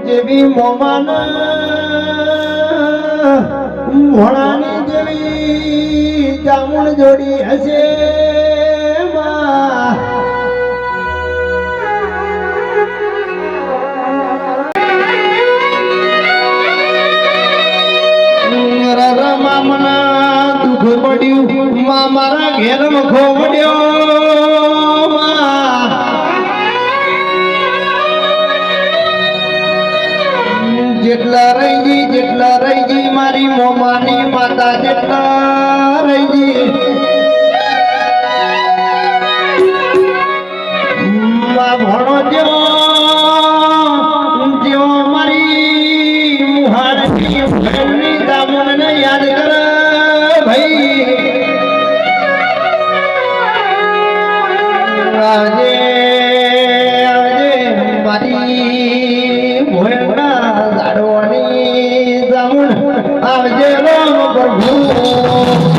જેવી મોમાના ભણાની જેવી જામુન જોડી હશે મામના દુઃખ પડ્યું મારા ઘેર મખો પડ્યો જેટલા રહીજી મારી મોમાની માતા જેટલા રહીજી ભણો જેવો મારી મુહારની ભણની દામનને યાદ કર ભાઈ આજે મારી ભોયના જાડવાની દામન આવજે રામ પ્રભુ